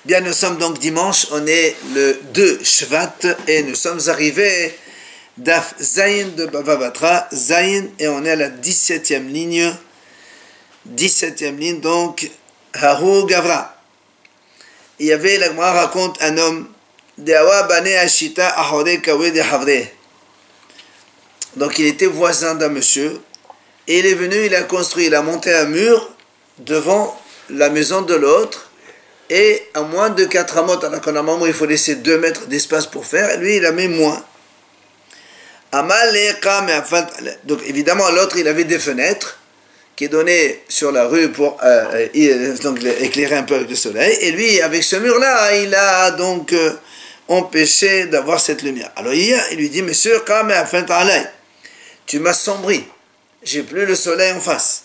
Bien, nous sommes donc dimanche, on est le 2 Shvat et nous sommes arrivés d'Af Zayin de Bava Batra, Zayin, et on est à la 17e ligne. 17e ligne, donc, Haru Gavra. Il y avait, la Gemara raconte, un homme, Deawa Bane Ashita Ahore Kawe de Havre. Donc, il était voisin d'un monsieur, et il est venu, il a construit, il a monté un mur devant la maison de l'autre, et à moins de 4 amot, alors qu'en normalement il faut laisser 2 mètres d'espace pour faire, et lui il a mis moins. Donc évidemment l'autre il avait des fenêtres qui donnaient sur la rue pour donc, éclairer un peu avec le soleil, et lui avec ce mur là il a donc empêché d'avoir cette lumière. Alors il lui dit, monsieur, tu m'as sombri, j'ai plus le soleil en face.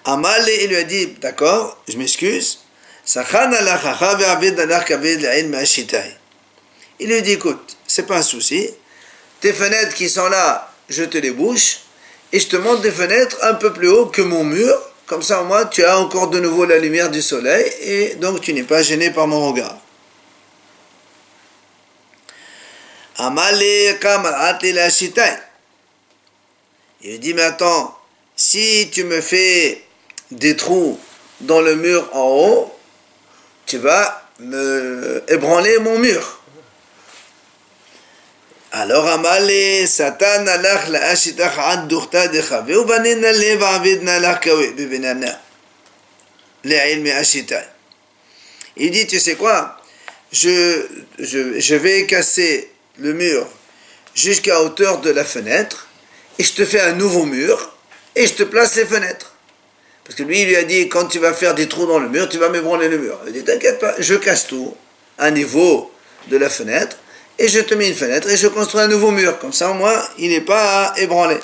Amal, il lui a dit, d'accord, je m'excuse. Il lui dit, écoute, c'est pas un souci, tes fenêtres qui sont là, je te les bouche, et je te montre des fenêtres un peu plus haut que mon mur, comme ça au moins tu as encore de nouveau la lumière du soleil, et donc tu n'es pas gêné par mon regard. Amal, il lui dit, mais attends, si tu me fais des trous dans le mur en haut, tu vas me ébranler mon mur. Alors Amalé, Satan alach la ashitach ad durta de chave ou banina lev avidna la kawe bebenana le'ilmi ashita. Il dit, tu sais quoi, je vais casser le mur jusqu'à hauteur de la fenêtre et je te fais un nouveau mur et je te place les fenêtres. Parce que lui, il lui a dit, quand tu vas faire des trous dans le mur, tu vas m'ébranler le mur. Il dit, t'inquiète pas, je casse tout à niveau de la fenêtre, et je te mets une fenêtre, et je construis un nouveau mur. Comme ça, au moins, il n'est pas ébranlé.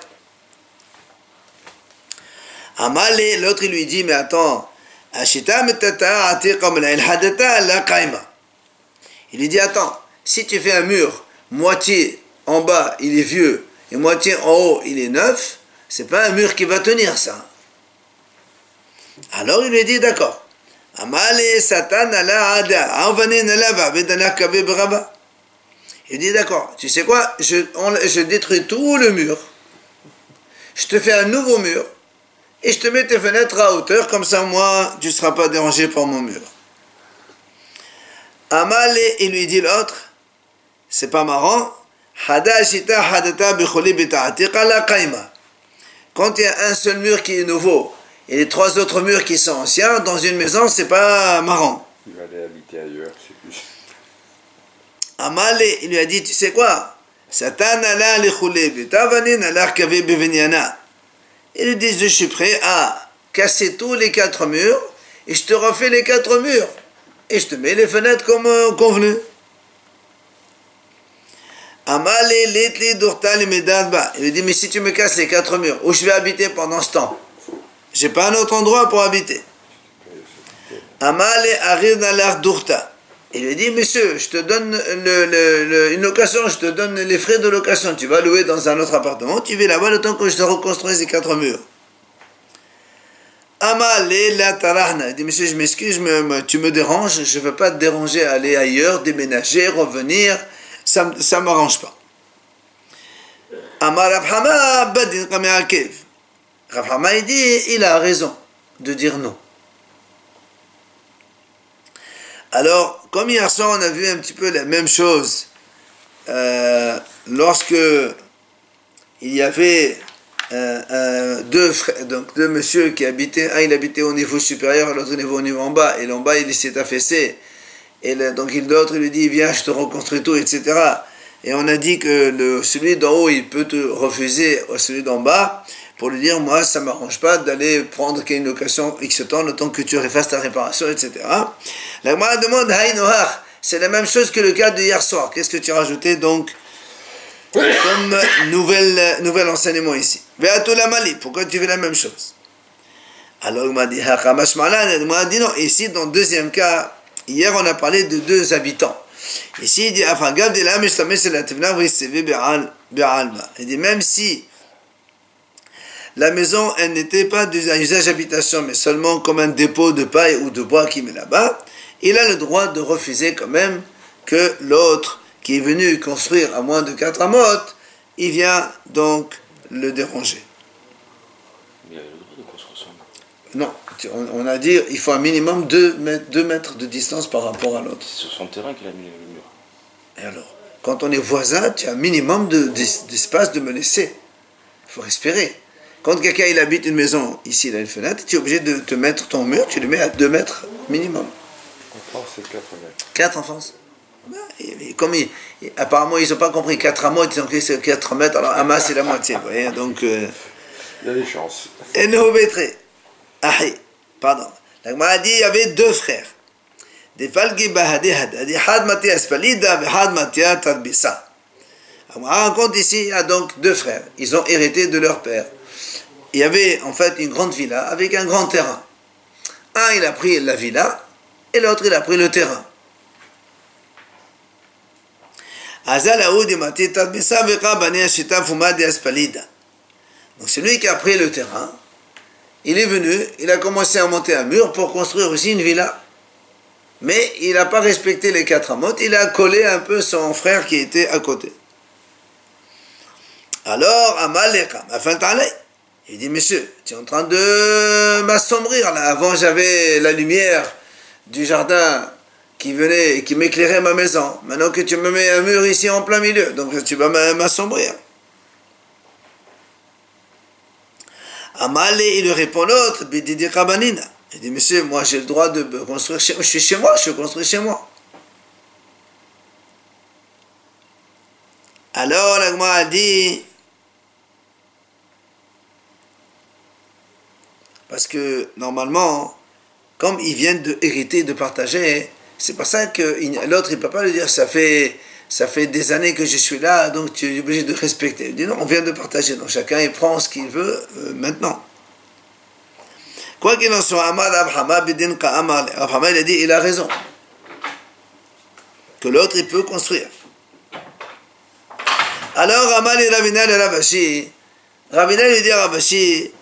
Amalé, l'autre, il lui dit, mais attends, il lui dit, attends, si tu fais un mur, moitié en bas, il est vieux, et moitié en haut, il est neuf, c'est pas un mur qui va tenir, ça. Alors il lui dit, d'accord. Il dit, d'accord, tu sais quoi, je détruis tout le mur, je te fais un nouveau mur, et je te mets tes fenêtres à hauteur, comme ça moi, tu ne seras pas dérangé par mon mur. Amalé, il lui dit l'autre, c'est pas marrant, quand il y a un seul mur qui est nouveau, et les 3 autres murs qui sont anciens, dans une maison, c'est pas marrant. Il va aller habiter ailleurs, c'est plus. Amalé, il lui a dit, tu sais quoi, Satan ala li khulib, tavanin ala kavé bevenyana. Il lui dit, je suis prêt à casser tous les 4 murs, et je te refais les 4 murs, et je te mets les fenêtres comme convenu. Amalé, letli durta li medadba. Il lui dit, mais si tu me casses les 4 murs, où je vais habiter pendant ce temps? J'ai pas un autre endroit pour habiter. Amal arrive dans l'art d'Urta. Il lui dit, monsieur, je te donne une location, je te donne les frais de location. Tu vas louer dans un autre appartement, tu vis là-bas le temps que je te reconstruise les 4 murs. Amal la tarahna. Il dit, monsieur, je m'excuse, tu me déranges, je ne veux pas te déranger à aller ailleurs, déménager, revenir. Ça ne m'arrange pas. Amal Abhama badin kameakev. Rav Hama, il dit, il a raison de dire non. Alors, comme hier soir, on a vu un petit peu la même chose lorsque il y avait deux messieurs qui habitaient, un il habitait au niveau supérieur, l'autre au niveau en bas, et l'en bas il s'est affaissé, et donc l'autre lui dit, viens, je te reconstruis tout, etc. Et on a dit que celui d'en haut, il peut te refuser celui d'en bas, pour lui dire, moi, ça ne m'arrange pas d'aller prendre une location X temps, le temps que tu refasses ta réparation, etc. La Gemara demande, c'est la même chose que le cas de hier soir. Qu'est-ce que tu as rajouté donc comme nouvel enseignement ici? Pourquoi tu fais la même chose? Alors il m'a dit, non, ici, dans le deuxième cas, hier on a parlé de 2 habitants. Ici, il dit, il dit, même si la maison, elle n'était pas d'usage habitation, mais seulement comme un dépôt de paille ou de bois qu'il met là-bas, il a le droit de refuser quand même que l'autre qui est venu construire à moins de 4 amotes, il vient donc le déranger. Mais il a le droit de construire son mur. Non, on a dit il faut un minimum 2 mètres de distance par rapport à l'autre. C'est sur son terrain qu'il a mis le mur. Et alors, quand on est voisin, tu as un minimum d'espace de me laisser. Il faut respirer. Quand quelqu'un il habite une maison, ici il a une fenêtre, tu es obligé de te mettre ton mur, tu le mets à 2 mètres minimum. En France, c'est 4 mètres. 4 en France. Comme apparemment ils n'ont pas compris 4 amotes, ils ont compris c'est 4 mètres, alors Hamas c'est la moitié. Vous voyez, donc. Il y a des chances. Et nous mettrait. Pardon. La Gemara a dit il y avait 2 frères. Des falgi bahadi hadadi, had matia spalida, had matia tarbissa. On raconte ici, il y a donc 2 frères. Ils ont hérité de leur père. Il y avait en fait une grande villa avec un grand terrain. Un, il a pris la villa, et l'autre, il a pris le terrain. Donc celui qui a pris le terrain, il est venu, il a commencé à monter un mur pour construire aussi une villa. Mais il n'a pas respecté les 4 amotes, il a collé un peu son frère qui était à côté. Alors, il dit, monsieur, tu es en train de m'assombrir là. Avant, j'avais la lumière du jardin qui venait et qui m'éclairait ma maison. Maintenant que tu me mets un mur ici en plein milieu, donc tu vas m'assombrir. Amalé, il lui répond l'autre, Bididi Kabanina. Il dit, monsieur, moi j'ai le droit de construire chez moi, je suis chez moi, je construis chez moi. Alors, la Gemara a dit, parce que normalement, comme ils viennent de hériter, de partager, c'est pour ça que l'autre il ne peut pas lui dire, ça fait des années que je suis là, donc tu es obligé de respecter. Il dit non, on vient de partager, donc chacun il prend ce qu'il veut maintenant. Quoi qu'il en soit, Abraham il a dit, il a raison. Que l'autre, il peut construire. Alors, Amal et Ravina le Ravashi, Ravina lui dit à Ravashi,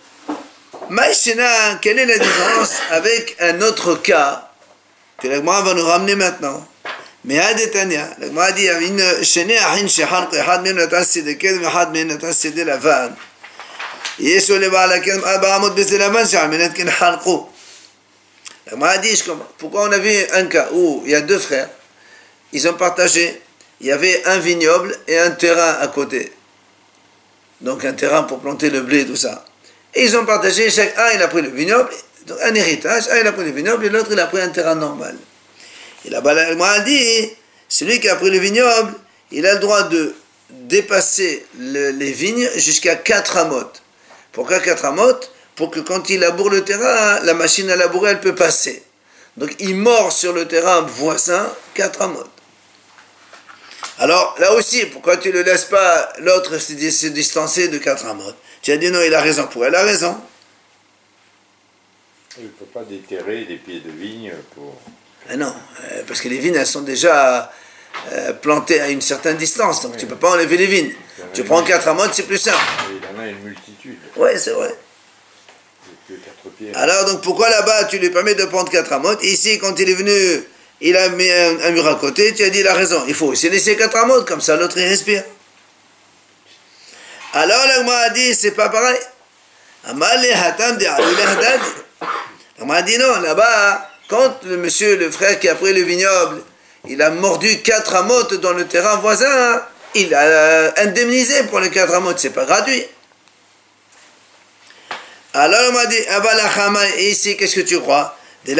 Maïshina, quelle est la différence avec un autre cas que la Gemara va nous ramener maintenant? Mais à Détania, la Gemara dit, il y a une chaîne à Hin Shehan, Had min Natan Sideked, Had min Natan Sidé Lavan. Yeshu le Baalakem Abahamot Bezelavan, Shaminet Ken Halko. La Gemara dit, pourquoi on a vu un cas où il y a 2 frères, ils ont partagé, il y avait un vignoble et un terrain à côté. Donc un terrain pour planter le blé, tout ça. Et ils ont partagé, un il a pris le vignoble, donc un héritage, un il a pris le vignoble et l'autre il a pris un terrain normal. Et là-bas, la Gemara dit, celui qui a pris le vignoble, il a le droit de dépasser les vignes jusqu'à 4 amotes. Pourquoi 4 amotes? Pour que quand il laboure le terrain, la machine à labourer, elle peut passer. Donc il mord sur le terrain voisin 4 amotes. Alors là aussi, pourquoi tu ne le laisses pas l'autre se distancer de 4 amotes? Tu as dit non, il a raison. Pourquoi il a raison? Il ne peut pas déterrer des pieds de vigne pour... Non, parce que les vignes, elles sont déjà plantées à une certaine distance, donc tu ne peux pas enlever les vignes. Tu prends 4 amotes, c'est plus simple. Il en a une multitude. Oui, c'est vrai. Alors, donc pourquoi là-bas tu lui permets de prendre 4 amotes? Ici, quand il est venu, il a mis un mur à côté, tu as dit il a raison. Il faut aussi laisser 4 amotes, comme ça l'autre il respire. Alors, la Gemara a dit, c'est pas pareil. La Gemara a dit non, là-bas, quand le frère qui a pris le vignoble, il a mordu 4 amotes dans le terrain voisin, il a indemnisé pour les 4 amotes, c'est pas gratuit. Alors on m'a dit, et ici, qu'est-ce que tu crois? On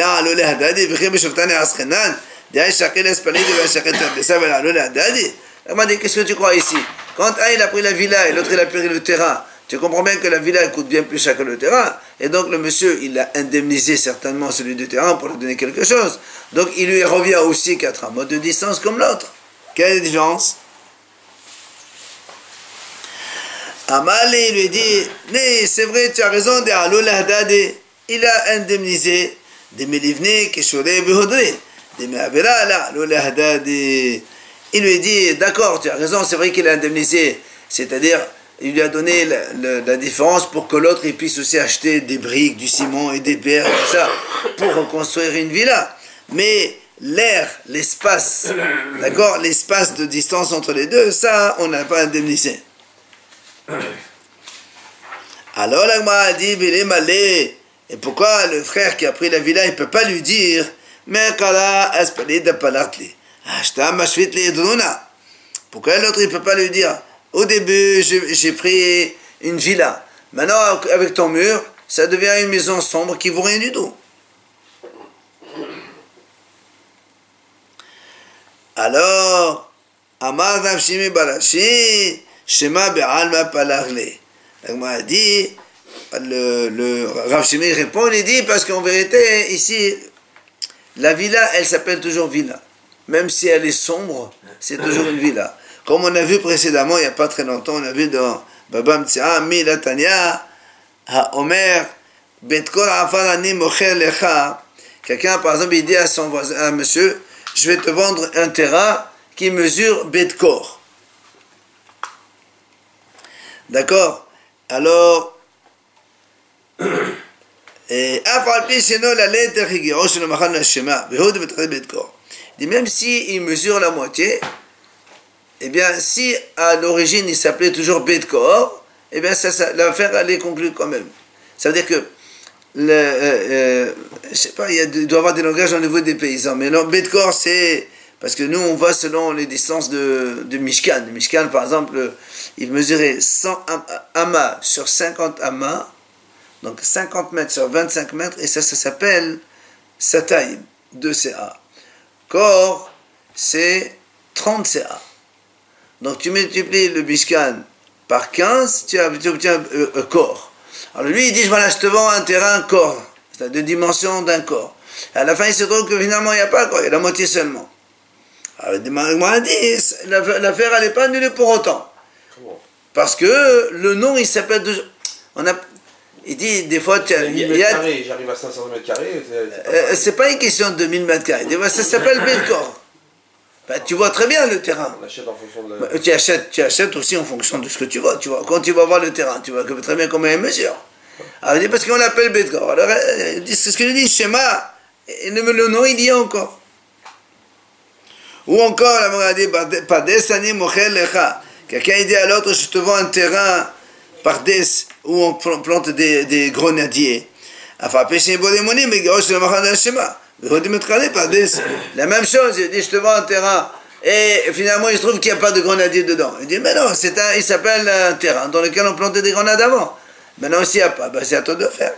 m'a dit, qu'est-ce que tu crois ici? Quand un il a pris la villa et l'autre il a pris le terrain, tu comprends bien que la villa coûte bien plus cher que le terrain, et donc le monsieur il a indemnisé certainement celui du terrain pour lui donner quelque chose. Donc il lui revient aussi 4 amotes de distance comme l'autre. Quelle est la différence? Amalé lui dit, mais c'est vrai, tu as raison, il a indemnisé des Melivne, Keshore, Behodre, des Meavera, là, il lui dit, d'accord, tu as raison, c'est vrai qu'il a indemnisé, c'est-à-dire, il lui a donné la différence pour que l'autre il puisse aussi acheter des briques, du ciment et des pierres, tout ça, pour reconstruire une villa. Mais l'air, l'espace, d'accord, l'espace de distance entre les deux, ça, on n'a pas indemnisé. Alors la Gemara a dit, Vélé Malé, et pourquoi le frère qui a pris la villa, il ne peut pas lui dire, mais Kala Aspali de Palatli, Ashta Mashvit Lidruna. Pourquoi l'autre il ne peut pas lui dire, au début j'ai pris une villa, maintenant avec ton mur, ça devient une maison sombre qui ne vaut rien du tout. Alors, Amar Rav Shimi Barashi, Shema Be'alma Palarle. On m'a dit, le Rav Shimi répond, il dit, parce qu'en vérité, ici, la villa, elle s'appelle toujours villa. Même si elle est sombre, c'est toujours une villa. Comme on a vu précédemment, il n'y a pas très longtemps, on a vu dans Baba Mtsia, Mi Latania, Ha-Omer, Betkor Afarani Mocher Lecha. Quelqu'un, par exemple, il dit à son voisin, à monsieur, je vais te vendre un terrain qui mesure Betkor. D'accord? Alors, il dit même si il mesure la moitié, eh bien, si à l'origine il s'appelait toujours Betkor, eh bien, l'affaire elle est conclue quand même. Ça veut dire que, je sais pas, il doit y avoir des langages au niveau des paysans, mais non, Betkor c'est, parce que nous on va selon les distances de Mishkan. Le Mishkan par exemple, il mesurait 100 amas sur 50 amas, donc 50 mètres sur 25 mètres, et ça s'appelle Satayim, 2 CA. Corps, c'est 30 CA. Donc tu multiplies le Mishkan par 15, tu obtiens corps. Alors lui, il dit, voilà, je te vends un terrain corps, c'est-à-dire de dimension d'un corps. À la fin, il se trouve que finalement, il n'y a pas corps, il y a la moitié seulement. Alors, il dit, l'affaire, elle n'est pas annulée pour autant. Parce que le nom, il s'appelle... Il dit, des fois, j'arrive à 500 mètres carrés. C'est pas une question de 1000 mètres carrés. Des fois, ça s'appelle Betkor. Ben, tu vois très bien le terrain. On achète en fonction de... Tu achètes aussi en fonction de ce que tu vois. Quand tu vas voir le terrain, tu vois très bien combien il mesure. Alors, il dit, parce qu'on l'appelle Betkor. Alors, c'est ce qu'il dit, Shema. Et le nom, il y a encore. Ou encore, la mort a dit, Padesani Mochel Lecha. Quelqu'un dit à l'autre, je te vends un terrain par des où on plante des grenadiers. La même chose, il dit, je te vends un terrain, et finalement il se trouve qu'il n'y a pas de grenadier dedans. Il dit, mais non, il s'appelle un terrain dans lequel on plantait des grenades avant. Maintenant, s'il n'y a pas, ben, c'est à toi de faire.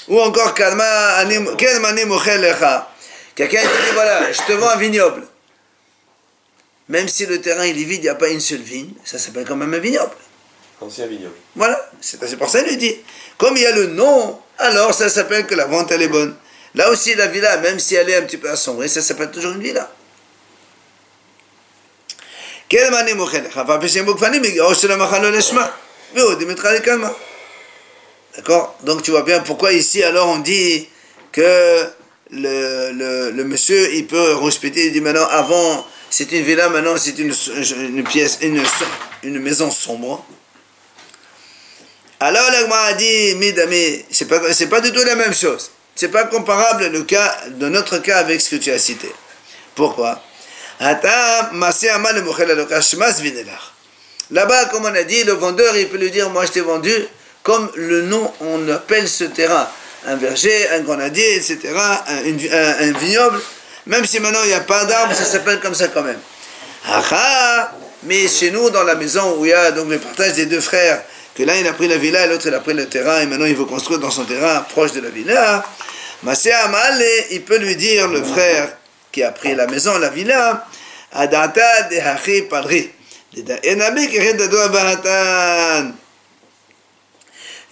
Ou encore, quelqu'un dit, voilà, je te vends un vignoble. Même si le terrain il est vide, il n'y a pas une seule vigne, ça s'appelle quand même un vignoble. Ancien vignoble. Voilà, c'est pour ça qu'il dit. Comme il y a le nom, alors ça s'appelle que la vente elle est bonne. Là aussi la villa, même si elle est un petit peu assombrée, ça s'appelle toujours une villa. D'accord? Donc tu vois bien pourquoi ici alors on dit que le monsieur il peut respecter, il dit maintenant avant c'est une villa, maintenant c'est une pièce, une maison sombre. Alors la Gemara a dit, Midami, c'est pas du tout la même chose. C'est pas comparable le cas de notre cas avec ce que tu as cité. Pourquoi? Là-bas, comme on a dit, le vendeur il peut lui dire, moi je t'ai vendu comme le nom on appelle ce terrain, un verger, un grenadier, etc., un vignoble. Même si maintenant il n'y a pas d'arbre, ça s'appelle comme ça quand même. Mais chez nous, dans la maison où il y a donc le partage des deux frères, que l'un il a pris la villa et l'autre il a pris le terrain et maintenant il veut construire dans son terrain proche de la villa, Masé Amal, il peut lui dire, le frère qui a pris la maison, la villa, Adata de Hachi Padri.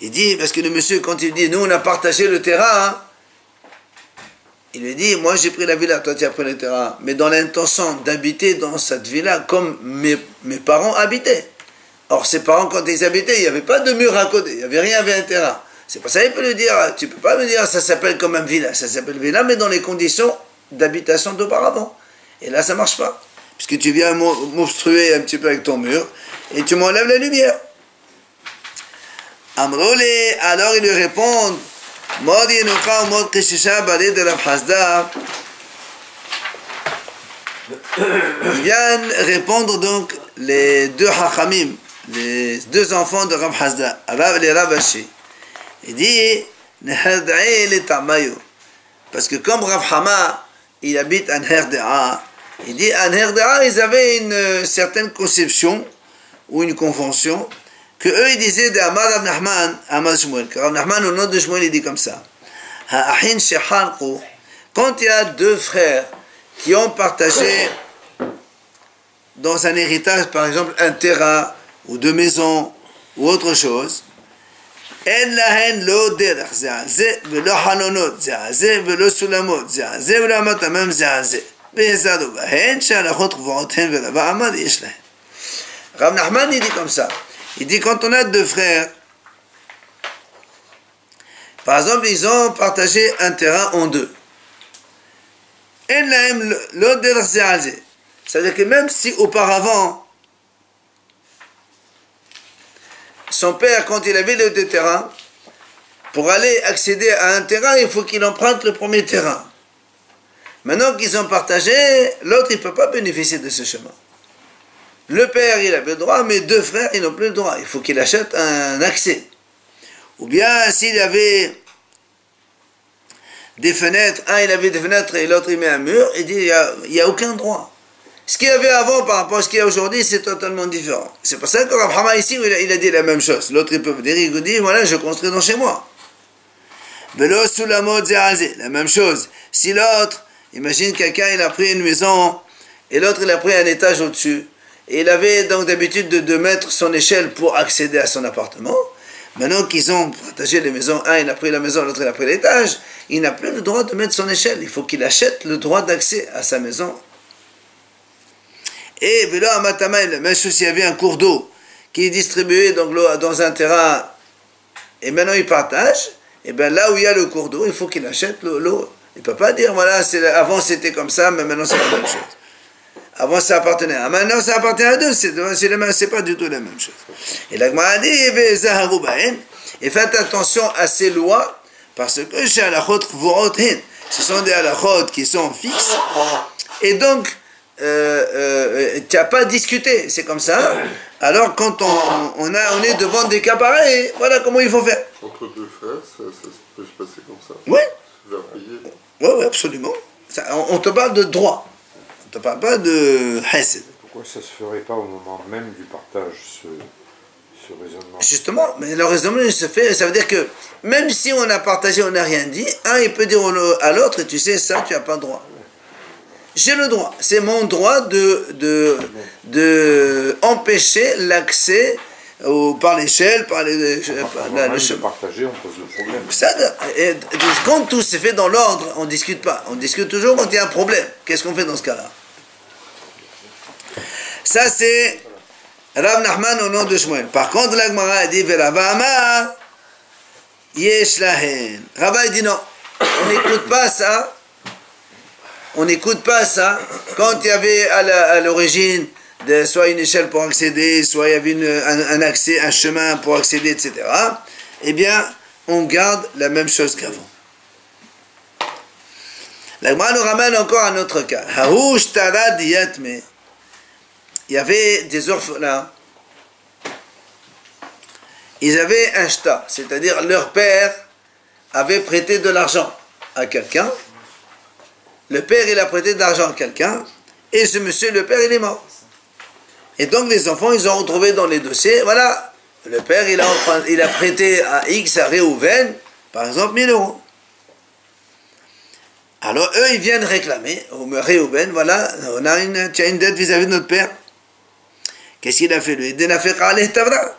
Il dit, parce que le monsieur, quand il dit, nous on a partagé le terrain, il lui dit, moi j'ai pris la villa, toi tu as pris le terrain, mais dans l'intention d'habiter dans cette villa comme mes parents habitaient. Or ses parents quand ils habitaient, il n'y avait pas de mur à côté, il n'y avait rien, il y avait un terrain. C'est pour ça qu'il peut lui dire, tu ne peux pas me dire, ça s'appelle comme une villa, ça s'appelle villa, mais dans les conditions d'habitation d'auparavant. Et là ça ne marche pas, puisque tu viens m'obstruer un petit peu avec ton mur, et tu m'enlèves la lumière. Amroulé, alors ils lui répondent, Mod Yenucha ou Mod Keshisha Bade de Rav Hasda. Ils viennent répondre donc les deux Hachamim, les deux enfants de Rav Hasda, les Rav Ashi. Il dit, Neherda'e le Tamayo. Parce que comme Rav Hama, il habite à Neherdea, il dit, à Neherdea, ils avaient une certaine conception, ou une convention, que eux, ils disaient de Amar Rav Nachman, Amar Shmuel. Que Rav Nachman, au nom de Shmuel, il dit comme ça. Ha'achin shechalqu. Quand il y a deux frères qui ont partagé dans un héritage, par exemple, un terrain, ou deux maisons, ou autre chose, אין להן לא דרך, זה הזה, ולא חלונות, זה הזה, ולא סולמות, זה הזה, ולא המטמם, זה הזה. ויזדו בהן שהלכות קבועות הן ורבה עמד יש להן. Rav Nachman, il dit comme ça. Il dit quand on a deux frères, par exemple, ils ont partagé un terrain en deux. אין להם לא דרך זה על זה. C'est-à-dire que même si auparavant, son père, quand il avait les deux terrains, pour aller accéder à un terrain, il faut qu'il emprunte le premier terrain. Maintenant qu'ils ont partagé, l'autre, il ne peut pas bénéficier de ce chemin. Le père, il avait le droit, mais deux frères, ils n'ont plus le droit. Il faut qu'il achète un accès. Ou bien, s'il y avait des fenêtres, un, il avait des fenêtres et l'autre, il met un mur, il dit, il n'y a aucun droit. Ce qu'il y avait avant par rapport à ce qu'il y a aujourd'hui, c'est totalement différent. C'est pour ça que Rav Hama ici, il a dit la même chose. L'autre, il peut venir, il dit, voilà, je construis dans chez moi. Velo sulamot ze'azé, la même chose. Si l'autre, imagine quelqu'un, il a pris une maison, et l'autre, il a pris un étage au-dessus, et il avait donc d'habitude de mettre son échelle pour accéder à son appartement. Maintenant qu'ils ont partagé les maisons, un, il a pris la maison, l'autre, il a pris l'étage, il n'a plus le droit de mettre son échelle. Il faut qu'il achète le droit d'accès à sa maison. Et Velo Amatamaï, même s'il y avait un cours d'eau qui est distribué donc dans un terrain, et maintenant il partage, et bien là où il y a le cours d'eau, il faut qu'il achète l'eau. Il ne peut pas dire, voilà, avant c'était comme ça, mais maintenant c'est la même chose. Avant ça appartenait à un, maintenant ça appartient à deux, c'est pas du tout la même chose. Et la Gemara dit, et faites attention à ces lois, parce que chez halachot kvorot hin, ce sont des halachot qui sont fixes, et donc, tu n'as pas discuté, c'est comme ça. Alors quand on est devant des cas pareils, voilà comment il faut faire. Entre deux frères, ça peut se passer comme ça. Oui. Oui, absolument. Ça, on te parle de droit. On ne te parle pas de hesed. Pourquoi ça ne se ferait pas au moment même du partage, ce raisonnement? Justement, mais le raisonnement se fait, ça veut dire que même si on a partagé, on n'a rien dit, un il peut dire à l'autre, tu sais, ça tu n'as pas le droit. J'ai le droit, c'est mon droit de empêcher l'accès par l'échelle, par le chemin. Partager, on pose le problème. Ça, quand tout se fait dans l'ordre, on ne discute pas. On discute toujours quand il y a un problème. Qu'est-ce qu'on fait dans ce cas-là? Ça, c'est Rav Nachman au nom de Shmuel. Par contre, la Gemara a dit Verava Amar Yesh Lahen. Rava dit non, on n'écoute pas ça. On n'écoute pas ça. Quand il y avait à l'origine soit une échelle pour accéder, soit il y avait un accès, un chemin pour accéder, etc. Eh bien, on garde la même chose qu'avant. La Gemara nous ramène encore un autre cas. Haouch tarad yatme. Il y avait des orphelins. Ils avaient un shtar, c'est-à-dire leur père avait prêté de l'argent à quelqu'un. Le père, il a prêté de l'argent à quelqu'un, et ce monsieur, le père, il est mort. Et donc les enfants, ils ont retrouvé dans les dossiers, voilà, le père, il a prêté à X, à Réhouven, par exemple, 1000 euros. Alors eux, ils viennent réclamer, au Réhouven, voilà, tu as une dette vis-à-vis de notre père. Qu'est-ce qu'il a fait lui? Il a fait Khaleh Tavra.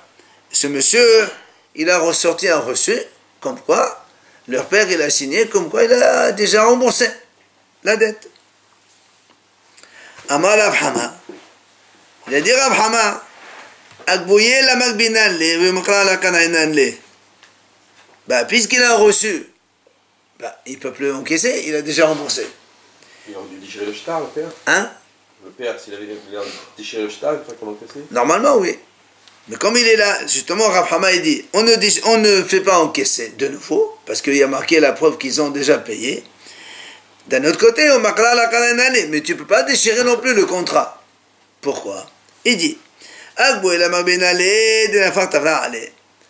Ce monsieur, il a ressorti un reçu, comme quoi, leur père, il a signé, comme quoi il a déjà remboursé la dette. Amar Rav Hama, il a dit Rav Hama, Agbouye la magbinan le, v'makra la kanainan le. Bah, puisqu'il a reçu, bah, il ne peut plus encaisser, il a déjà remboursé. Il aurait dû déchirer le shtar, le père. Hein? Le père, s'il avait déchiré le shtar, il faudrait qu'on encaissait. Normalement, oui. Mais comme il est là, justement, Rav Hama il dit, on ne fait pas encaisser de nouveau, parce qu'il y a marqué la preuve qu'ils ont déjà payé. D'un autre côté, on makra la kalanale, mais tu ne peux pas déchirer non plus le contrat. Pourquoi? Il dit,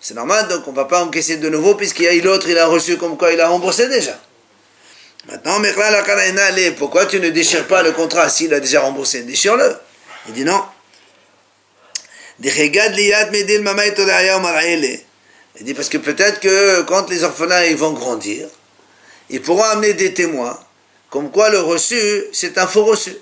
c'est normal, donc on ne va pas encaisser de nouveau, puisqu'il y a l'autre, il a reçu comme quoi il a remboursé déjà. Maintenant, makra la kalanale, pourquoi tu ne déchires pas le contrat s'il a déjà remboursé? Déchire-le. Il dit non. Il dit parce que peut-être que quand les orphelins ils vont grandir, ils pourront amener des témoins, comme quoi le reçu, c'est un faux reçu.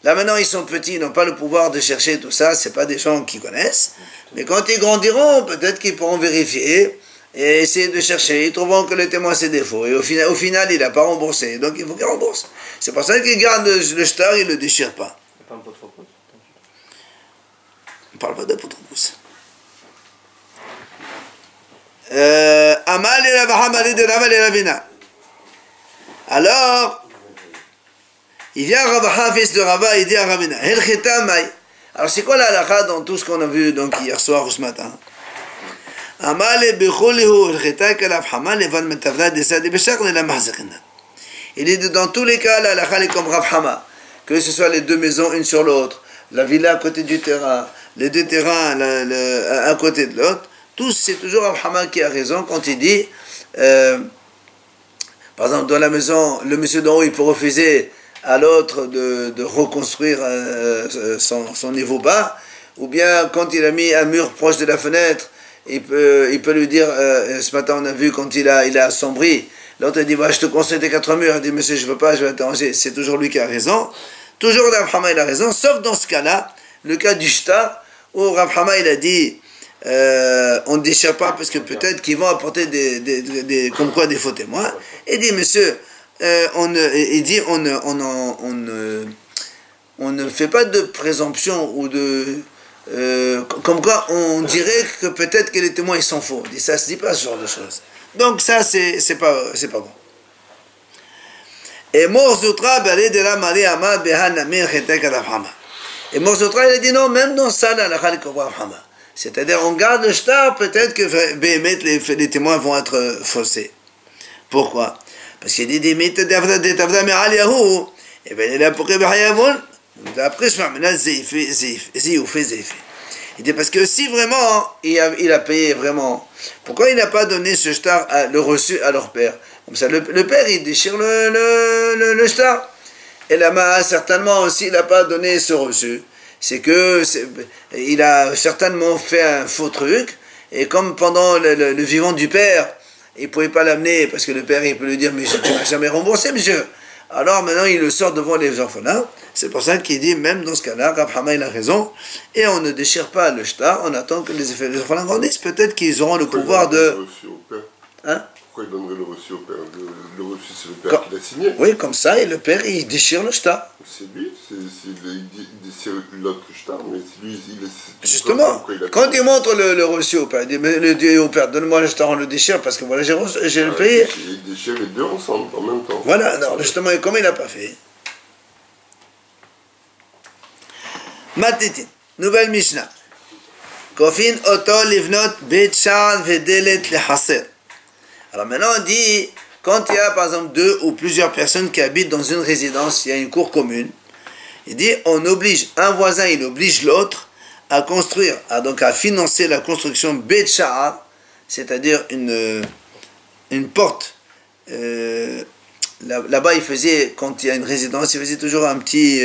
Là maintenant ils sont petits, ils n'ont pas le pouvoir de chercher tout ça, c'est pas des gens qui connaissent, mais quand ils grandiront, peut-être qu'ils pourront vérifier et essayer de chercher, ils trouveront que le témoin c'est des faux, et au final il n'a pas remboursé, donc il faut qu'il rembourse. C'est pour ça qu'ils gardent le shtar, ils ne le déchirent pas. On ne parle pas d'apotropousse. Alors, il vient Ravaha, fils de Rava, il dit à Ravina, alors c'est quoi la halakha dans tout ce qu'on a vu donc hier soir ou ce matin? Il dit dans tous les cas, la halakha est comme Rav Hama, que ce soit les deux maisons une sur l'autre, la villa à côté du terrain, les deux terrains à côté de l'autre, tous c'est toujours Rav Hama qui a raison quand il dit, par exemple dans la maison, le monsieur d'en haut il peut refuser à l'autre de reconstruire son niveau bas, ou bien quand il a mis un mur proche de la fenêtre, il peut lui dire, ce matin on a vu quand il a assombri, l'autre dit je te construis tes 4 murs, il dit monsieur je veux pas, je vais t'arranger, c'est toujours lui qui a raison. Toujours Rav Hama il a raison, sauf dans ce cas-là, le cas du shtar, où Rav Hama il a dit on ne déchire pas parce que peut-être qu'ils vont apporter comme quoi des faux témoins. Et dit monsieur, on ne fait pas de présomption ou de comme quoi on dirait que peut-être que les témoins ils sont faux. Il dit ça se dit pas ce genre de choses. Donc ça c'est pas bon. Et Morzutra balé de la Marie Amad Behanamir Chetek Rav Hama. Et Morzutra il a dit non, même dans ça la halakha comme Rav Hama. C'est-à-dire on garde le shtar, peut-être que les témoins vont être faussés. Pourquoi? Parce qu'il dit des mythes d'Avda Me'al Yahou, et bien il est là pour que Bahayavon, après je m'amène Zéif. Il dit parce que si vraiment il a payé vraiment, pourquoi il n'a pas donné ce shtar, le reçu à leur père? Comme ça le père il déchire le shtar. Et la main certainement aussi il n'a pas donné ce reçu. C'est que il a certainement fait un faux truc, et comme pendant le vivant du père, il ne pouvait pas l'amener, parce que le père il peut lui dire mais tu ne m'as jamais remboursé monsieur, alors maintenant il le sort devant les orphelins. C'est pour ça qu'il dit même dans ce cas-là, Rav Hama il a raison, et on ne déchire pas le shtar, on attend que les orphelins grandissent, peut-être qu'ils auront le pouvoir de... Hein? Pourquoi il donnerait le reçu au père? Le reçu, c'est le père qui l'a signé. Oui, comme ça, et le père, il déchire le shtar. C'est lui, il déchire l'autre shtar, mais c'est lui, justement, quand il montre le reçu au père, il dit au père, donne-moi le shtar, on le déchire, parce que voilà, j'ai le payé. Il déchire les deux ensemble, en même temps. Voilà, non, justement, comme il n'a pas fait. Matitin, nouvelle Mishnah. Kofin oto livnot bet sha'ar vedelet lechaser. Alors maintenant on dit, quand il y a par exemple 2 ou plusieurs personnes qui habitent dans une résidence, il y a une cour commune, il dit on oblige, un voisin il oblige l'autre à construire, donc à financer la construction bet sha'ar, c'est-à-dire une porte. Là-bas il faisait, quand il y a une résidence, il faisait toujours un petit,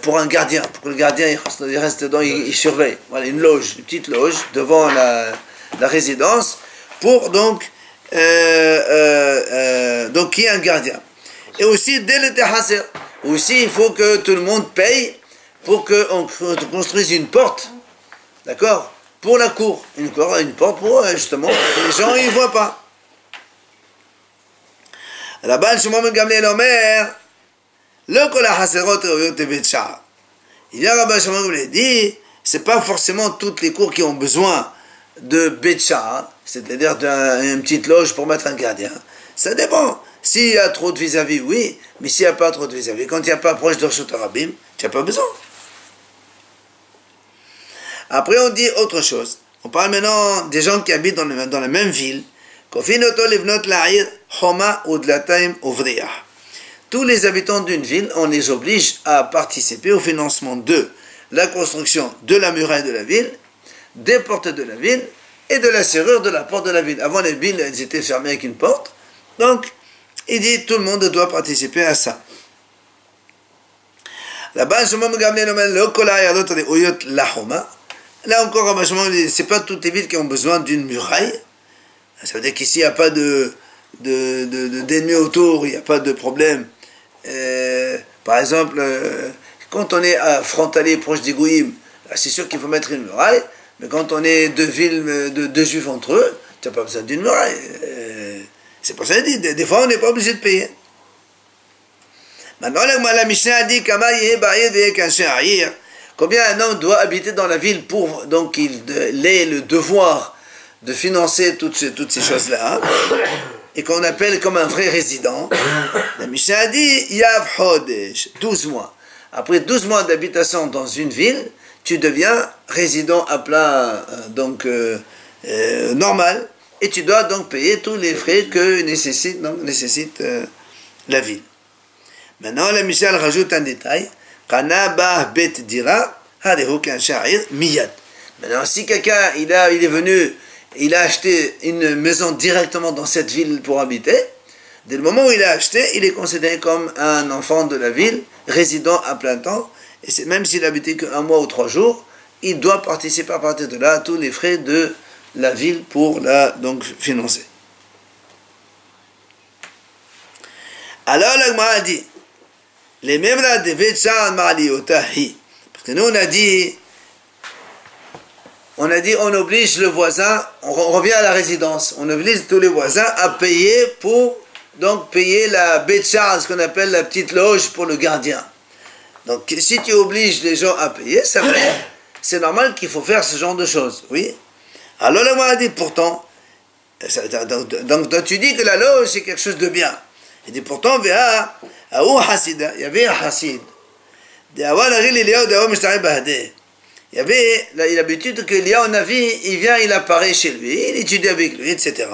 pour un gardien, pour que le gardien il reste dedans, il surveille. Voilà, une loge, une petite loge devant la résidence, pour donc il y a un gardien. Et aussi, dès le terrasser, aussi il faut que tout le monde paye pour qu'on construise une porte, d'accord, pour la cour, une porte pour justement que les gens ils ne voient pas. Là-bas, le Shimon ben Gamliel Omer, le kol haserot reuyot bet sha'ar. Il y a Rabbi Shimon ben Gamliel dit, c'est pas forcément toutes les cours qui ont besoin de bet sha'ar, c'est-à-dire d'une petite loge pour mettre un gardien. Ça dépend. S'il y a trop de vis-à-vis, oui, mais s'il n'y a pas trop de vis-à-vis, quand il n'y a pas proche de Reshut Harabim, tu n'as pas besoin. Après, on dit autre chose. On parle maintenant des gens qui habitent dans la même ville. Tous les habitants d'une ville, on les oblige à participer au financement de la construction de la muraille de la ville, des portes de la ville et de la serrure de la porte de la ville. Avant, les villes, elles étaient fermées avec une porte. Donc, il dit tout le monde doit participer à ça. Là-bas, là encore, c'est pas toutes les villes qui ont besoin d'une muraille. Ça veut dire qu'ici, il n'y a pas d'ennemis autour, il n'y a pas de problème. Par exemple, quand on est frontalier proche des Goïm, c'est sûr qu'il faut mettre une muraille, mais quand on est deux villes, deux juifs entre eux, tu n'as pas besoin d'une muraille. C'est pour ça qu'il dit, des fois on n'est pas obligé de payer. Maintenant, la Mishnah a dit combien un homme doit habiter dans la ville pour donc qu'il ait le devoir de financer toutes ces choses-là, et qu'on appelle comme un vrai résident. La Mishnah a dit Yav Hodesh, 12 mois. Après 12 mois d'habitation dans une ville, tu deviens résident à plein normal, et tu dois donc payer tous les frais que nécessite la ville. Maintenant, la Mishnah rajoute un détail. Maintenant, si quelqu'un il est venu, il a acheté une maison directement dans cette ville pour habiter, dès le moment où il a acheté, il est considéré comme un enfant de la ville, résident à plein temps, et même s'il habitait qu'un mois ou 3 jours, il doit participer à partir de là à tous les frais de la ville pour la financer. Alors la Gemara a dit, les mêmes là de Vetchan Ma'aliotahi, parce que nous on oblige le voisin, on revient à la résidence, on oblige tous les voisins à payer pour payer la Betchar, ce qu'on appelle la petite loge pour le gardien. Donc si tu obliges les gens à payer, ça veut dire, c'est normal qu'il faut faire ce genre de choses, oui. Alors la Gemara a dit pourtant, donc tu dis que la loge c'est quelque chose de bien. Il dit pourtant, il y avait un Hassid. Il y avait l'habitude que Eliyahu Navi, il vient, il apparaît chez lui, il étudie avec lui, etc.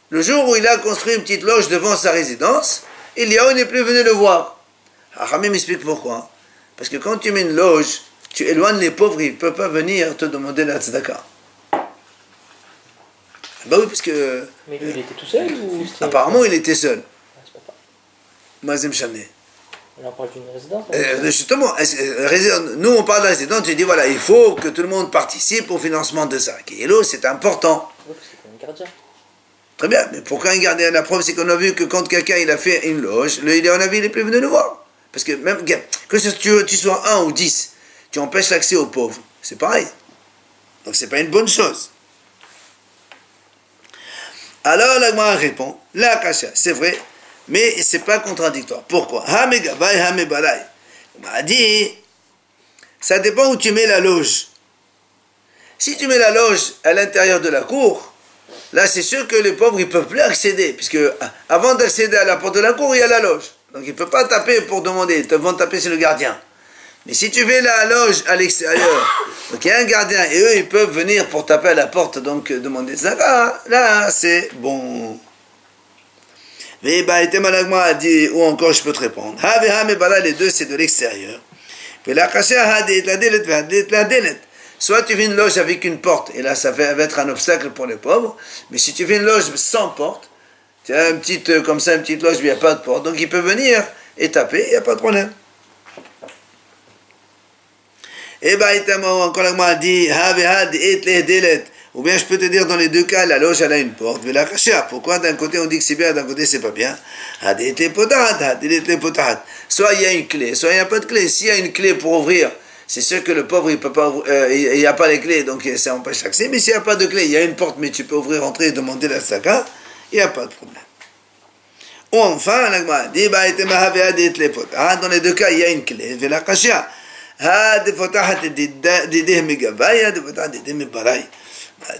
Le jour où il a construit une petite loge devant sa résidence, Eliyahu n'est plus venu le voir. Hachamim m'explique pourquoi. Parce que quand tu mets une loge, tu éloignes les pauvres, ils ne peuvent pas venir te demander la tzedaka. Bah oui, parce que... Mais lui, il était tout seul ou apparemment, il était seul. Ah, c'est pas grave. Mazem Chané. On parle d'une résidence. Justement, nous on parle de résidence, tu dis voilà, il faut que tout le monde participe au financement de ça. Kélo, c'est important. Oui, parce que c'est un gardien. Très bien, mais pourquoi un gardien? La preuve, c'est qu'on a vu que quand quelqu'un il a fait une loge, il n'est plus venu le voir. Parce que même que tu sois 1 ou 10, tu empêches l'accès aux pauvres. C'est pareil. Donc c'est pas une bonne chose. Alors la Gemara répond, la kasha, c'est vrai, mais c'est pas contradictoire. Pourquoi? Hamegavai, hamebalai. On m'a dit, ça dépend où tu mets la loge. Si tu mets la loge à l'intérieur de la cour, là c'est sûr que les pauvres ils peuvent plus accéder, puisque avant d'accéder à la porte de la cour, il y a la loge. Donc ils ne peuvent pas taper pour demander, ils vont taper sur le gardien. Mais si tu mets la loge à l'extérieur, donc il y a un gardien et eux ils peuvent venir pour taper à la porte, donc demander ça, là c'est bon. Mais Malagma a dit, ou encore je peux te répondre. Les deux c'est de l'extérieur. Soit tu fais une loge avec une porte, et là ça va être un obstacle pour les pauvres, mais si tu fais une loge sans porte, tu as une petite loge où il n'y a pas de porte, donc il peut venir et taper, il n'y a pas de problème. Et encore la Gemara dit, ou bien je peux te dire dans les deux cas, la loge elle a une porte, pourquoi d'un côté on dit que c'est bien, d'un côté c'est pas bien? Soit il y a une clé, soit il n'y a pas de clé. S'il y a une clé pour ouvrir, c'est sûr que le pauvre il peut pas, il n'y a pas les clés, donc ça empêche l'accès. Mais s'il n'y a pas de clé, il y a une porte, mais tu peux ouvrir, entrer et demander la tzedaka, il n'y a pas de problème. Ou enfin, la Gemara dit, dans les deux cas il y a une clé,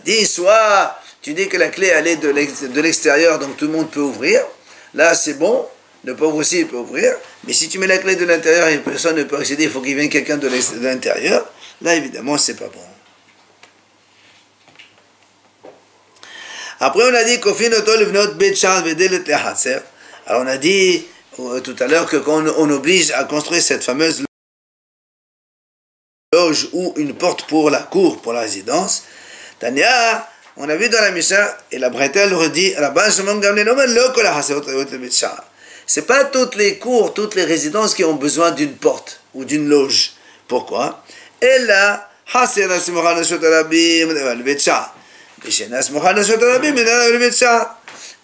dit soit tu dis que la clé elle est de l'extérieur donc tout le monde peut ouvrir, là c'est bon, Le pauvre aussi, il peut ouvrir. Mais si tu mets la clé de l'intérieur et personne ne peut accéder, il faut qu'il vienne quelqu'un de l'intérieur. Là, évidemment, c'est pas bon. Après, on a dit alors, on a dit tout à l'heure que quand on oblige à construire cette fameuse loge ou une porte pour la cour, pour la résidence, Tania, on a vu dans la Mishnah, et la Bretel redit, c'est pas toutes les cours, toutes les résidences qui ont besoin d'une porte ou d'une loge. Pourquoi?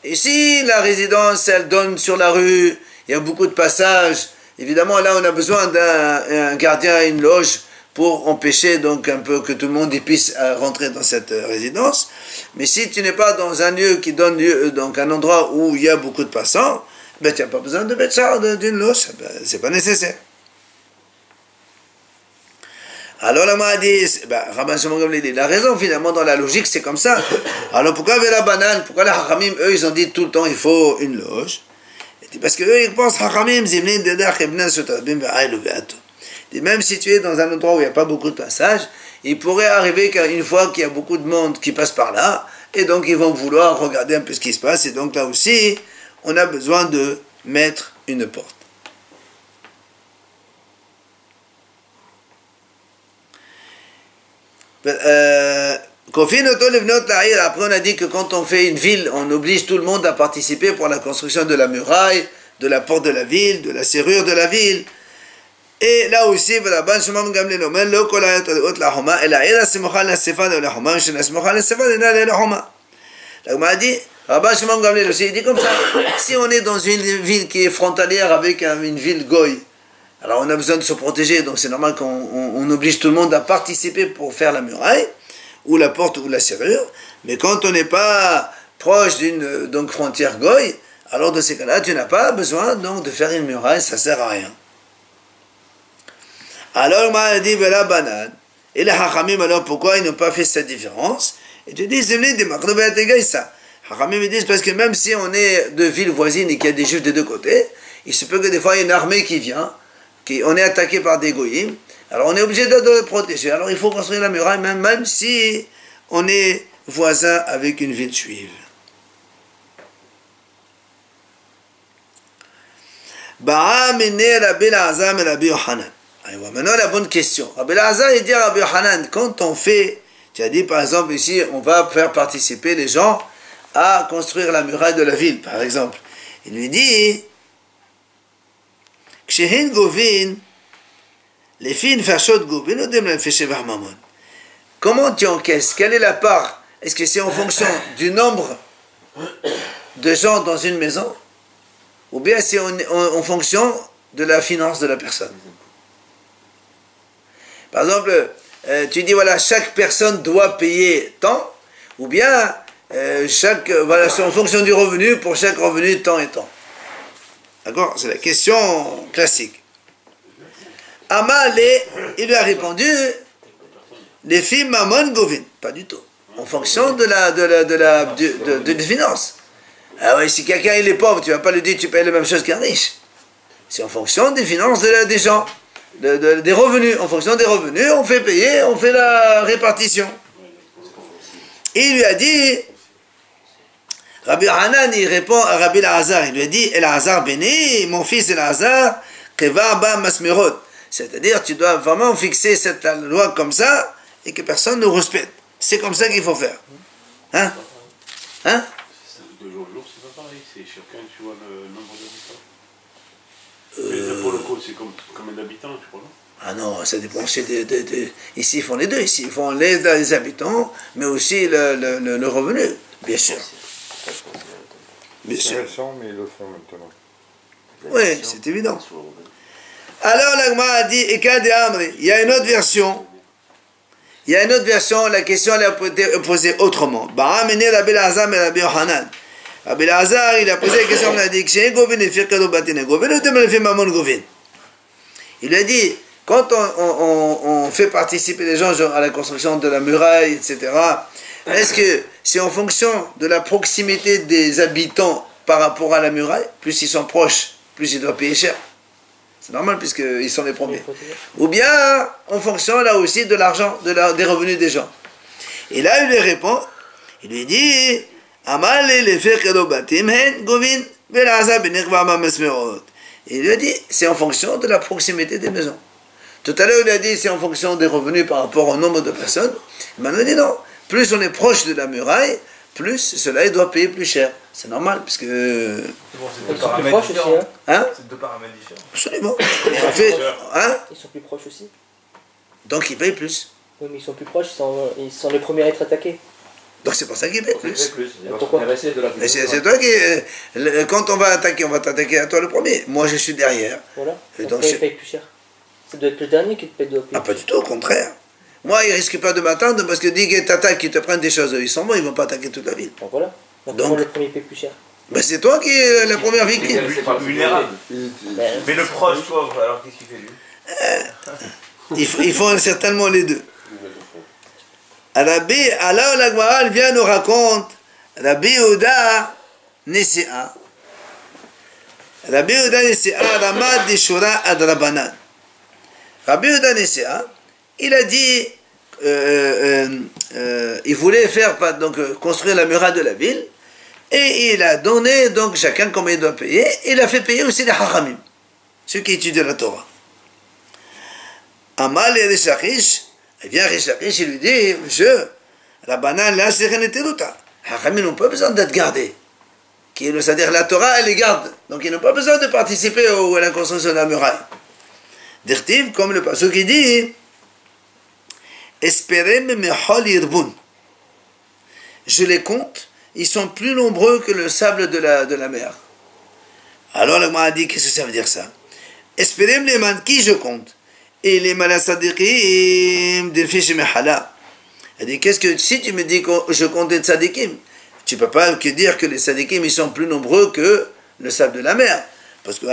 Ici, la résidence, elle donne sur la rue, il y a beaucoup de passages. Évidemment, là, on a besoin d'un gardien à une loge pour empêcher donc un peu que tout le monde puisse rentrer dans cette résidence. Mais si tu n'es pas dans un lieu qui donne lieu, donc un endroit où il y a beaucoup de passants, ben, tu n'as pas besoin de betcha, d'une loge, ben, c'est pas nécessaire. Alors là, m'a dit, Rabban Shimon Gamliel, il a raison finalement dans la logique, c'est comme ça. Alors pourquoi avec la banane, pourquoi les Hachamim, eux, ils ont dit tout le temps il faut une loge? Parce que eux, ils pensent Hachamim, Zimlin, Dedach, Ibnan, Sotabim, Ve'aïl, Ve'atou. Même si tu es dans un endroit où il n'y a pas beaucoup de passages, il pourrait arriver qu'une fois qu'il y a beaucoup de monde qui passe par là, et donc ils vont vouloir regarder un peu ce qui se passe, et donc là aussi, on a besoin de mettre une porte. Après on a dit que quand on fait une ville, on oblige tout le monde à participer pour la construction de la muraille, de la porte de la ville, de la serrure de la ville. Et là aussi, Rabban Shimon Gamliel אומר, לא כל היתרות לחומה, אלא העיר הסמוכה לספד או לחומה, ושל הסמוכה לספד אינה עליה לחומה. Donc on a dit, Rabban Shimon Gamliel aussi, il dit comme ça, si on est dans une ville qui est frontalière avec une ville goy, alors on a besoin de se protéger, donc c'est normal qu'on oblige tout le monde à participer pour faire la muraille, ou la porte ou la serrure, mais quand on n'est pas proche d'une donc frontière goy, alors dans ces cas-là, tu n'as pas besoin donc de faire une muraille, ça ne sert à rien. Alors, on m'a dit, voilà, banane. Et les Hachamim, alors, pourquoi ils n'ont pas fait cette différence? Et tu dis, c'est venu des Makrovet et Gaïsa. Hachamim, ils disent, parce que même si on est de villes voisines et qu'il y a des juifs des deux côtés, il se peut que des fois, il y a une armée qui vient, on est attaqué par des goyim, alors on est obligé de le protéger. Alors, il faut construire la muraille, même si on est voisin avec une ville juive. Ba'a minne Rabbi Elazar et Rabbi Yochanan. Maintenant la bonne question. Rabbi Elazar il dit à Rabbi Yochanan, quand on fait, tu as dit par exemple ici, on va faire participer les gens à construire la muraille de la ville, par exemple. Il lui dit, Kshehin Govin, les filles fachot Govin, comment tu encaisses? Quelle est la part? Est-ce que c'est en fonction du nombre de gens dans une maison? Ou bien c'est en fonction de la finance de la personne? Par exemple, tu dis voilà, chaque personne doit payer tant, ou bien voilà, c'est en fonction du revenu, pour chaque revenu, tant et tant. D'accord? C'est la question classique. Amal, il lui a répondu, les filles Mammon Govin. Pas du tout. En fonction de la finance. Ah oui, si quelqu'un il est pauvre, tu ne vas pas lui dire tu payes la même chose qu'un riche. C'est en fonction des finances des gens. Des revenus. En fonction des revenus, on fait payer, on fait la répartition. Et il lui a dit, Rabbi Hanan, il répond à Rabbi Elazar, il lui a dit, Elazar béni, mon fils Elazar, kevar ba masmerot. C'est-à-dire, tu dois vraiment fixer cette loi comme ça, et que personne ne respecte. C'est comme ça qu'il faut faire. Hein? Hein? De jour en jour, c'est pas pareil, c'est chacun, tu vois, le nombre d'habitants. Mais pour le coup, c'est combien d'habitants, tu crois, non? Ah non, ça dépend. Ici, ils font les deux. Ici, ils font les habitants, mais aussi le revenu, bien sûr. Bien sûr. C'est récent, mais ils le font maintenant. Oui, c'est évident. Alors, l'Agma a dit, Ekad et Amri, il y a une autre version. Il y a une autre version, la question elle a été posée autrement. Ba'a mené Rabbi Elazar et Rabbi Yochanan. Rabbi Elazar, il a posé la question, il a dit, il lui a dit, quand on fait participer les gens à la construction de la muraille, etc., est-ce que c'est en fonction de la proximité des habitants par rapport à la muraille? Plus ils sont proches plus il doit payer cher. C'est normal puisqu'ils sont les premiers. Ou bien en fonction là aussi de l'argent, des revenus des gens. Et là il lui répond, il lui dit Amal le fekelo batim hen govin velaza benekva ma mesmerot. Il lui a dit c'est en fonction de la proximité des maisons. Tout à l'heure il a dit c'est en fonction des revenus par rapport au nombre de personnes. Maintenant il dit non, plus on est proche de la muraille, plus cela il doit payer plus cher. C'est normal puisque Bon, Ils sont plus proches aussi, hein. hein C'est deux paramètres différents. absolument. En fait, hein Ils sont plus proches aussi. donc il paye plus. Oui, mais ils sont plus proches, ils sont les premiers à être attaqués. Donc c'est pour ça qu'il paye plus. Pourquoi? Mais c'est toi qui. Quand on va t'attaquer à toi le premier. Moi je suis derrière. Voilà. Et Donc donc, ils payent plus cher. Ça doit être le dernier qui te paye de payer. Ah, pas du tout, au contraire. Moi, ils risquent pas de m'attendre parce que dès qu'ils t'attaquent, qu'ils te prennent des choses, ils sont bons, ils vont pas attaquer toute la ville. Donc voilà. Donc, Donc- pourquoi le premier paye plus cher? Ben, c'est toi qui es la première victime. C'est pas vulnérable. Ben, Mais le proche pauvre, alors qu'est-ce qu'il fait lui? Ils font certainement les deux. Rabbi, alors la Gemara vient nous raconte Rabbi Yehuda Nesia. Rabbi Yehuda Nesia, Ramad de Shura ad Rabbanan. Rabbi Yehuda Nesia, il a dit, il voulait faire donc construire la muraille de la ville, et il a donné donc chacun combien il doit payer. Il a fait payer aussi les Hachamim, ceux qui étudient la Torah. Amal et Rish Lakish, il vient Rish Lakish, il lui dit, monsieur, la banane là, c'est rien n'était l'outa. Hachamim n'ont pas besoin d'être gardés. C'est-à-dire la Torah, elle les garde. Donc ils n'ont pas besoin de participer à la construction de la muraille. Dirtiv, comme le passage qui dit, Esperem mehol irbun. Je les compte, ils sont plus nombreux que le sable de la mer. Alors le Gemara dit, qu'est-ce que ça veut dire ça? Esperem les man, qui je compte? Et les malasadikim del fish mehala. Elle dit, qu'est-ce que, si tu me dis que je compte les tzadikim, tu ne peux pas que dire que les tzadikim, ils sont plus nombreux que le sable de la mer. Parce que,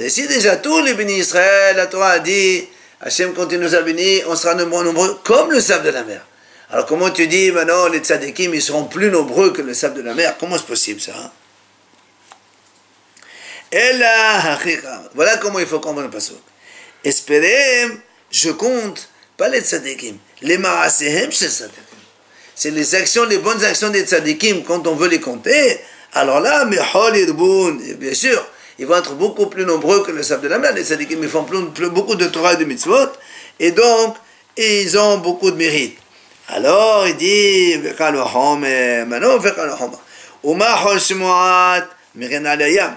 et si déjà tous les bénis Israël, la Torah a dit, Hachem, quand il nous a bénis, on sera nombreux comme le sable de la mer. Alors comment tu dis, maintenant, les tzadikim, ils seront plus nombreux que le sable de la mer? Comment c'est possible ça, hein? Voilà comment il faut comprendre le passage. Espérez, je compte, pas les tzadikim, les marasehem chez tzadikim. C'est les actions, les bonnes actions des tzadikim, quand on veut les compter, alors là, mehol irbun, bien sûr, ils vont être beaucoup plus nombreux que le sable de la mer. Les tzadikim, ils font beaucoup de Torah et de mitzvot, et donc, ils ont beaucoup de mérite. Alors, il dit, maintenant, Uma hol shmuat, miren alayam.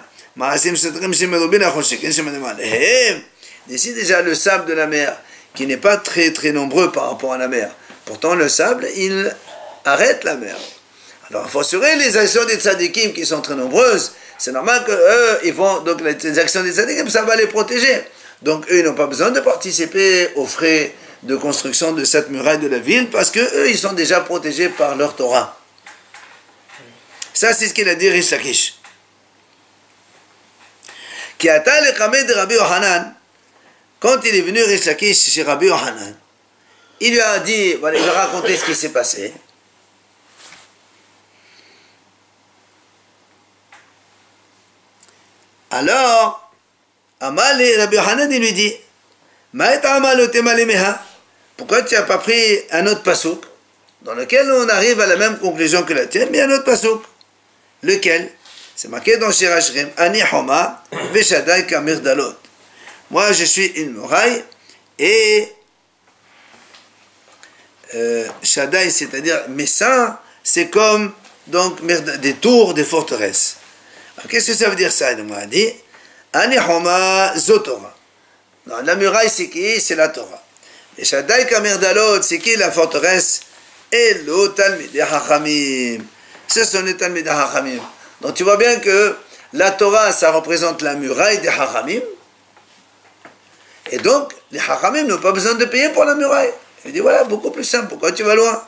Ici déjà le sable de la mer qui n'est pas très très nombreux par rapport à la mer. Pourtant le sable il arrête la mer. Alors il faut assurer les actions des tzadikim qui sont très nombreuses. C'est normal que eux ils vont donc les actions des tzadikim ça va les protéger. Donc eux ils n'ont pas besoin de participer aux frais de construction de cette muraille de la ville parce que eux ils sont déjà protégés par leur Torah. Ça c'est ce qu'il a dit Rish Lakish. Qui a le kameh de Rabbi Yohanan, quand il est venu Rish Lakish chez Rabbi Yohanan, il lui a dit, voilà, il lui a raconté ce qui s'est passé. Alors, Amal et Rabbi Yohanan, il lui dit, pourquoi tu n'as pas pris un autre pasouk, dans lequel on arrive à la même conclusion que la tienne, mais un autre pasouk? Lequel? C'est marqué dans Shirashrim, Ani Homa, Veshadai Kamir Dalot. Moi, je suis une muraille et Shaddai, c'est-à-dire mes seins, c'est comme donc des tours, des forteresses. Qu'est-ce que ça veut dire ça? Il m'a dit, Ani Homa Zotora. La muraille, c'est qui? C'est la Torah. Et Shaddai Kamir Dalot, c'est qui la forteresse? Et l'Otalmideh Hachamim. Ce sont les Talmideh Hachamim. Donc tu vois bien que la Torah, ça représente la muraille des Hachamim. Et donc, les Hachamim n'ont pas besoin de payer pour la muraille. Il dit, voilà, beaucoup plus simple, pourquoi tu vas loin?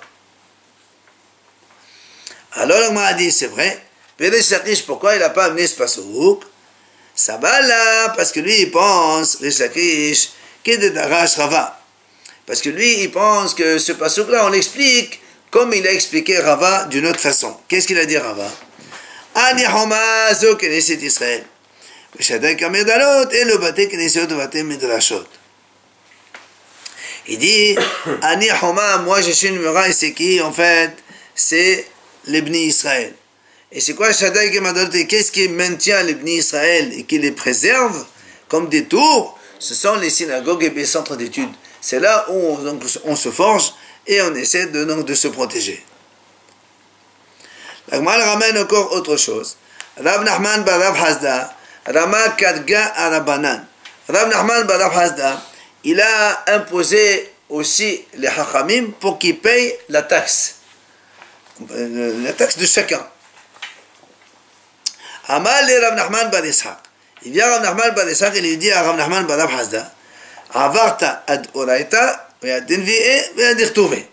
Alors, il m'a dit, c'est vrai. Rish Lakish, pourquoi il n'a pas amené ce pasouk? Ça va là, parce que lui, il pense, Rish Lakish, qu'il est de Darash Rava. Parce que lui, il pense que ce pasouk-là, on l'explique comme il a expliqué Rava d'une autre façon. Qu'est-ce qu'il a dit Rava? Ani Homa zo Knesset Israël. V'shadai kamedalot elo bate Knessiot vate midrashot. Il dit, Ani Homa, moi je suis une muraille, c'est qui en fait? C'est les Bni Israël. Et c'est quoi Shaddai Kemadalot? Et qu'est-ce qui maintient les Bni Israël et qui les préserve comme des tours? Ce sont les synagogues et les centres d'études. C'est là où on se forge et on essaie de se protéger. La Gemara ramène encore autre chose. Rav Nachman bar Rav Hasda, Rama Kadga Arabanan. Rav Nachman bar Rav Hasda, il a imposé aussi les Hachamim pour qu'ils payent la taxe de chacun. Amal et Rav Nachman bar Ishaq. Il vient Rav Nachman bar Ishaq et il dit à Rav Nachman bar Rav Hasda, Avarta ad oraita ve'ad nevi'e ve'ad irtove.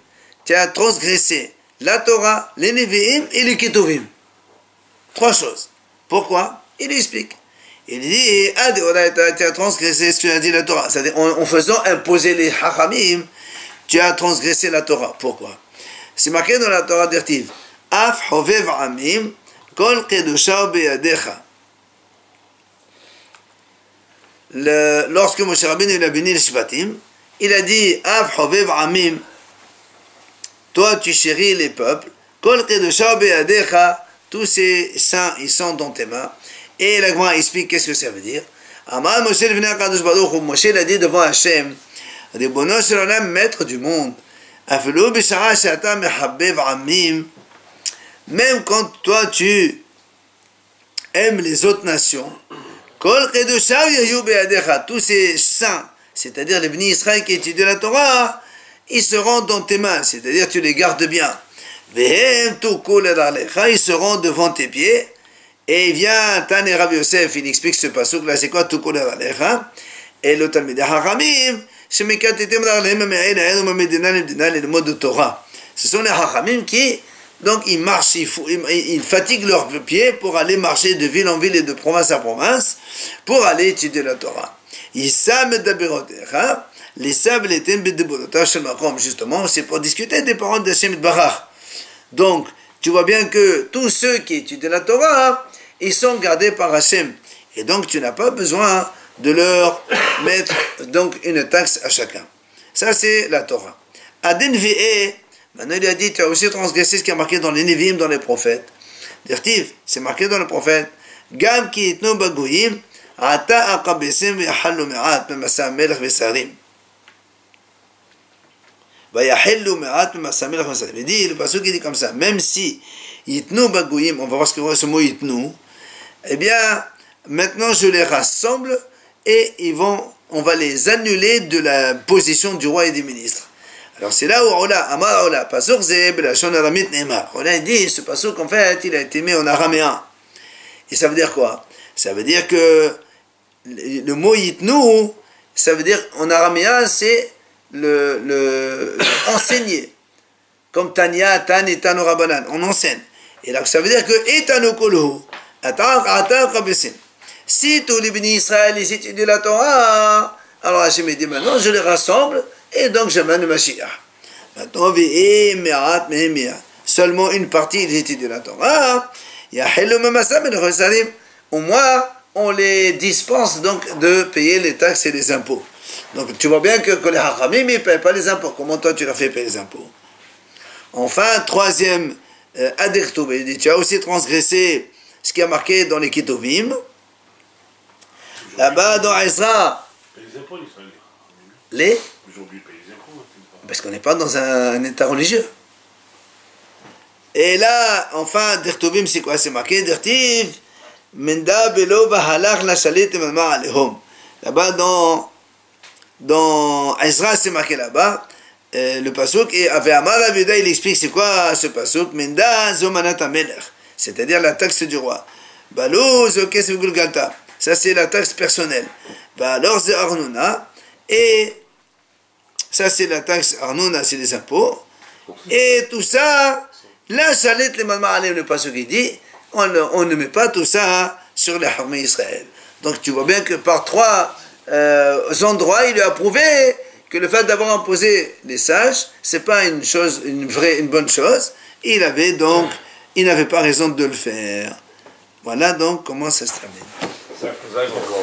Tu as transgressé la Torah, les Nevi'im et les Ketuvim. Trois choses. Pourquoi? Il explique. Il dit, ad oraita, tu as transgressé ce que a dit la Torah. C'est-à-dire, en faisant imposer les Hachamim, tu as transgressé la Torah. Pourquoi? C'est marqué dans la Torah d'Irtiv. Af hovev amim, kol kedusha beyadecha. Lorsque Moshe Rabbeinu a béni les Shvatim, il a dit, Af hovev amim, toi tu chéris les peuples, kol kedusha beyadecha, tous ces saints, ils sont dans tes mains. Et la Gemara explique qu'est-ce que ça veut dire. Amar Moshe venait à Kadosh Baruch Hu, Moshe l'a dit devant Hachem, Ribono shel olam, maître du monde, Afilu b'shara she'ata mehabbev amim, même quand toi tu aimes les autres nations, kol kedusha yayu beyadecha, tous ces saints, c'est-à-dire les Bni Israël qui étudient la Torah, ils seront dans tes mains, c'est-à-dire tu les gardes bien. Vehem tukul alecha, ils seront devant tes pieds. Et il vient, Tane Rav Yosef, il explique ce pasuk là, c'est quoi tukul alecha? Et le Talmidei Hachamim, shemekatetem ralehem me'el ha'el u'medina lemdina lelmod de Torah. Ce sont les Hachamim qui, donc ils marchent, ils fatiguent leurs pieds pour aller marcher de ville en ville et de province à province, pour aller étudier la Torah. Yisam daberotecha, l'isab letem bedeborotav shel makom, justement, c'est pour discuter des paroles d'Hashem Barach. Donc, tu vois bien que tous ceux qui étudient la Torah, ils sont gardés par Hachem. Et donc, tu n'as pas besoin de leur mettre donc une taxe à chacun. Ça, c'est la Torah. Adin Ve'e, maintenant il a dit, tu as aussi transgressé ce qui est marqué dans les Nevi'im, dans les prophètes. Dirtiv, c'est marqué dans les prophètes. Gam ki itnu bagoyim, ata aqabesim ve'hallu me'at, memasa melech ve'sarim. Il dit, le passage qui dit comme ça, même si Yitnu Bagouyim, on va voir ce que c'est ce mot Yitnu, eh bien, maintenant je les rassemble et on va les annuler de la position du roi et des ministres. Alors c'est là où Ola, Amar Ola, Pasuk Zeb, la Shon Aramit Neymar. Ola dit, ce Pasuk en fait, il a été mis en araméen. Et ça veut dire quoi? Ça veut dire que le mot Yitnu, ça veut dire en araméen, c'est le enseigner, comme Tanya, Tan et Tano Rabanan, on enseigne. Et là, ça veut dire que Etano Kolhu, si tous les bénis Israël ils étudient la Torah, alors Hachem dit maintenant je les rassemble et donc j'amène le Mashiach. Maintenant, seulement une partie ils étudient la Torah, au moins on les dispense donc de payer les taxes et les impôts. Donc tu vois bien que les Hachamim ne payent pas les impôts. Comment toi tu leur fais payer les impôts? Enfin, troisième Adirtouvé, il dit, tu as aussi transgressé ce qui a marqué dans les Ketuvim. Là-bas dans Ezra. Les impôts, ils sont les aujourd'hui, ils payent les impôts. Parce qu'on n'est pas dans un état religieux. Et là, enfin, Dirtuvim, c'est quoi? C'est marqué Dirtiv, Menda Belo Vahalach la Shalit Emama Alehom. Là-bas dans Ezra, c'est marqué là-bas, le pasuk, et avec Amar Aviuda, il explique c'est quoi ce pasuk, Menda Zomanat Amelech, c'est-à-dire la taxe du roi. Balou Zokes Vigulgata, ça c'est la taxe personnelle. Alors c'est Arnouna, et ça c'est la taxe Arnouna, c'est les impôts, et tout ça, la Shalit le Mama Alehom, le pasuk il dit, on ne met pas tout ça sur les armées Israël. Donc tu vois bien que par trois endroits, il lui a prouvé que le fait d'avoir imposé les sages, c'est pas une chose, une bonne chose. Il n'avait pas raison de le faire. Voilà donc comment ça se termine. C'est ça qu'on voit.